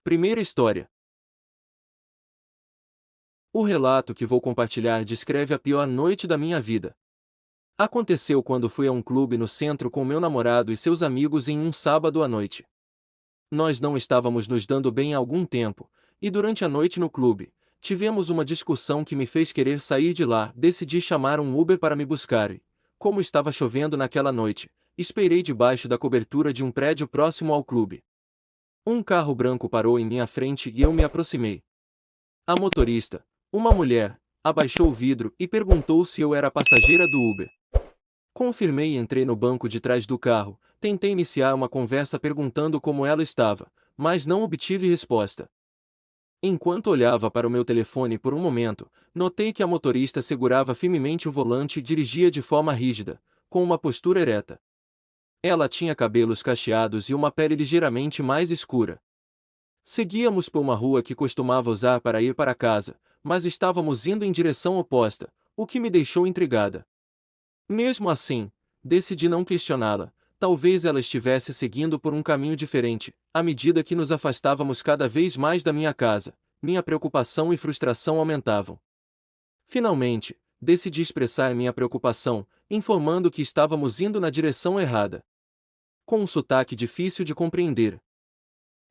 Primeira história. O relato que vou compartilhar descreve a pior noite da minha vida. Aconteceu quando fui a um clube no centro com meu namorado e seus amigos em um sábado à noite. Nós não estávamos nos dando bem há algum tempo, e durante a noite no clube, tivemos uma discussão que me fez querer sair de lá. Decidi chamar um Uber para me buscar e, como estava chovendo naquela noite, esperei debaixo da cobertura de um prédio próximo ao clube. Um carro branco parou em minha frente e eu me aproximei. A motorista, uma mulher, abaixou o vidro e perguntou se eu era passageira do Uber. Confirmei e entrei no banco de trás do carro. Tentei iniciar uma conversa perguntando como ela estava, mas não obtive resposta. Enquanto olhava para o meu telefone por um momento, notei que a motorista segurava firmemente o volante e dirigia de forma rígida, com uma postura ereta. Ela tinha cabelos cacheados e uma pele ligeiramente mais escura. Seguíamos por uma rua que costumava usar para ir para casa, mas estávamos indo em direção oposta, o que me deixou intrigada. Mesmo assim, decidi não questioná-la. Talvez ela estivesse seguindo por um caminho diferente. À medida que nos afastávamos cada vez mais da minha casa, minha preocupação e frustração aumentavam. Finalmente, decidi expressar minha preocupação, informando que estávamos indo na direção errada. Com um sotaque difícil de compreender.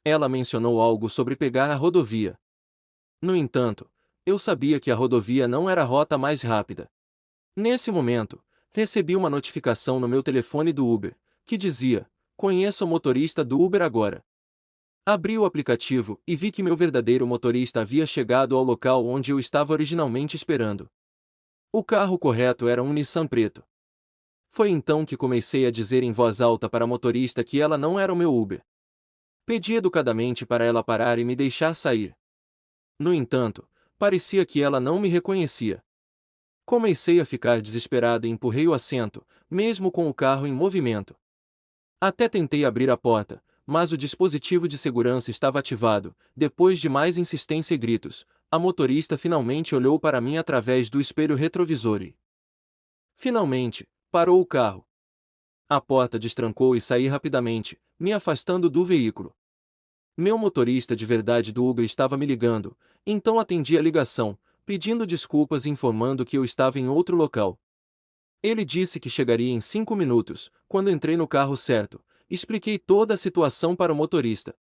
Ela mencionou algo sobre pegar a rodovia. No entanto, eu sabia que a rodovia não era a rota mais rápida. Nesse momento, recebi uma notificação no meu telefone do Uber, que dizia: "Conheço o motorista do Uber agora." Abri o aplicativo e vi que meu verdadeiro motorista havia chegado ao local onde eu estava originalmente esperando. O carro correto era um Nissan preto. Foi então que comecei a dizer em voz alta para a motorista que ela não era o meu Uber. Pedi educadamente para ela parar e me deixar sair. No entanto, parecia que ela não me reconhecia. Comecei a ficar desesperado e empurrei o assento, mesmo com o carro em movimento. Até tentei abrir a porta, mas o dispositivo de segurança estava ativado. Depois de mais insistência e gritos, a motorista finalmente olhou para mim através do espelho retrovisor e, finalmente, parou o carro. A porta destrancou e saí rapidamente, me afastando do veículo. Meu motorista de verdade do Uber estava me ligando, então atendi a ligação, pedindo desculpas e informando que eu estava em outro local. Ele disse que chegaria em 5 minutos. Quando entrei no carro certo, expliquei toda a situação para o motorista.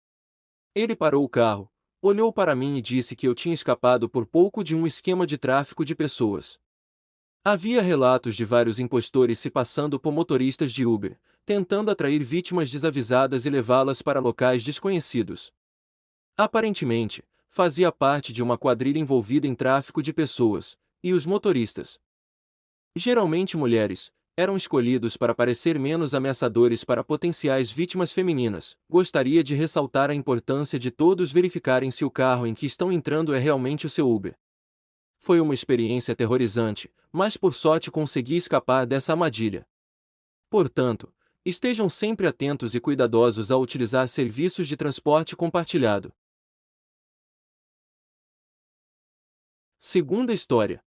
Ele parou o carro, olhou para mim e disse que eu tinha escapado por pouco de um esquema de tráfico de pessoas. Havia relatos de vários impostores se passando por motoristas de Uber, tentando atrair vítimas desavisadas e levá-las para locais desconhecidos. Aparentemente, fazia parte de uma quadrilha envolvida em tráfico de pessoas, e os motoristas, geralmente mulheres, eram escolhidos para parecer menos ameaçadores para potenciais vítimas femininas. Gostaria de ressaltar a importância de todos verificarem se o carro em que estão entrando é realmente o seu Uber. Foi uma experiência aterrorizante, mas por sorte consegui escapar dessa armadilha. Portanto, estejam sempre atentos e cuidadosos ao utilizar serviços de transporte compartilhado. Segunda história.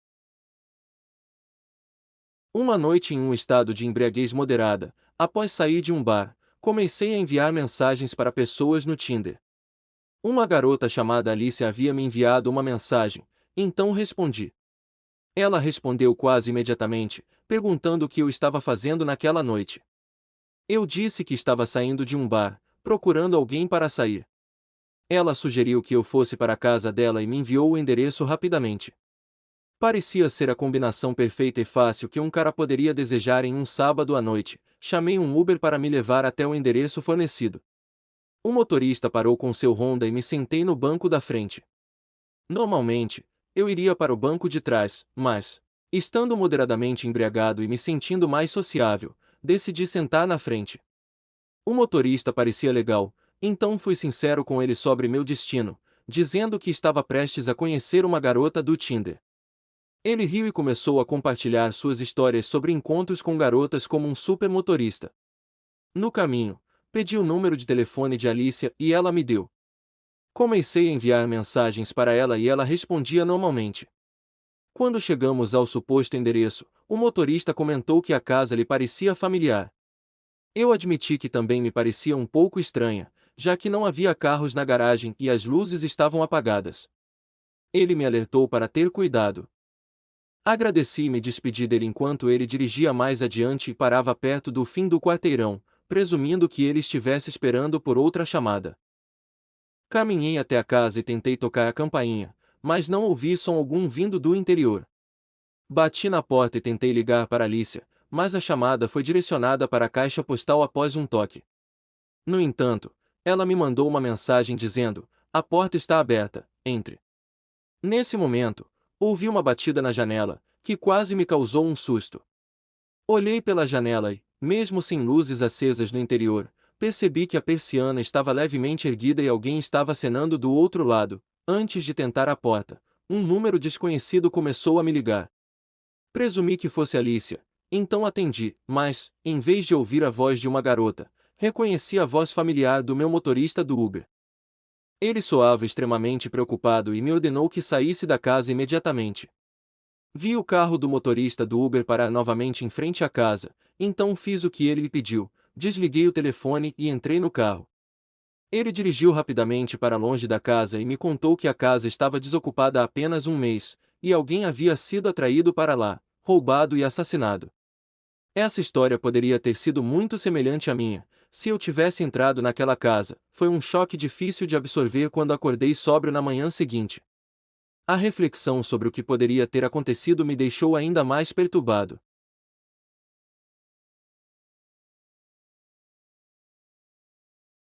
Uma noite em um estado de embriaguez moderada, após sair de um bar, comecei a enviar mensagens para pessoas no Tinder. Uma garota chamada Alice havia me enviado uma mensagem, então respondi. Ela respondeu quase imediatamente, perguntando o que eu estava fazendo naquela noite. Eu disse que estava saindo de um bar, procurando alguém para sair. Ela sugeriu que eu fosse para a casa dela e me enviou o endereço rapidamente. Parecia ser a combinação perfeita e fácil que um cara poderia desejar em um sábado à noite. Chamei um Uber para me levar até o endereço fornecido. O motorista parou com seu Honda e me sentei no banco da frente. Normalmente, eu iria para o banco de trás, mas, estando moderadamente embriagado e me sentindo mais sociável, decidi sentar na frente. O motorista parecia legal, então fui sincero com ele sobre meu destino, dizendo que estava prestes a conhecer uma garota do Tinder. Ele riu e começou a compartilhar suas histórias sobre encontros com garotas como um supermotorista. No caminho, pedi o número de telefone de Alicia e ela me deu. Comecei a enviar mensagens para ela e ela respondia normalmente. Quando chegamos ao suposto endereço, o motorista comentou que a casa lhe parecia familiar. Eu admiti que também me parecia um pouco estranha, já que não havia carros na garagem e as luzes estavam apagadas. Ele me alertou para ter cuidado. Agradeci e me despedi dele enquanto ele dirigia mais adiante e parava perto do fim do quarteirão, presumindo que ele estivesse esperando por outra chamada. Caminhei até a casa e tentei tocar a campainha, mas não ouvi som algum vindo do interior. Bati na porta e tentei ligar para Alicia, mas a chamada foi direcionada para a caixa postal após um toque. No entanto, ela me mandou uma mensagem dizendo: "A porta está aberta, entre." Nesse momento, ouvi uma batida na janela, que quase me causou um susto. Olhei pela janela e, mesmo sem luzes acesas no interior, percebi que a persiana estava levemente erguida e alguém estava acenando do outro lado. Antes de tentar a porta, um número desconhecido começou a me ligar. Presumi que fosse Alicia, então atendi, mas, em vez de ouvir a voz de uma garota, reconheci a voz familiar do meu motorista do Uber. Ele soava extremamente preocupado e me ordenou que saísse da casa imediatamente. Vi o carro do motorista do Uber parar novamente em frente à casa, então fiz o que ele me pediu, desliguei o telefone e entrei no carro. Ele dirigiu rapidamente para longe da casa e me contou que a casa estava desocupada há apenas um mês, e alguém havia sido atraído para lá, roubado e assassinado. Essa história poderia ter sido muito semelhante à minha, se eu tivesse entrado naquela casa. Foi um choque difícil de absorver quando acordei sóbrio na manhã seguinte. A reflexão sobre o que poderia ter acontecido me deixou ainda mais perturbado.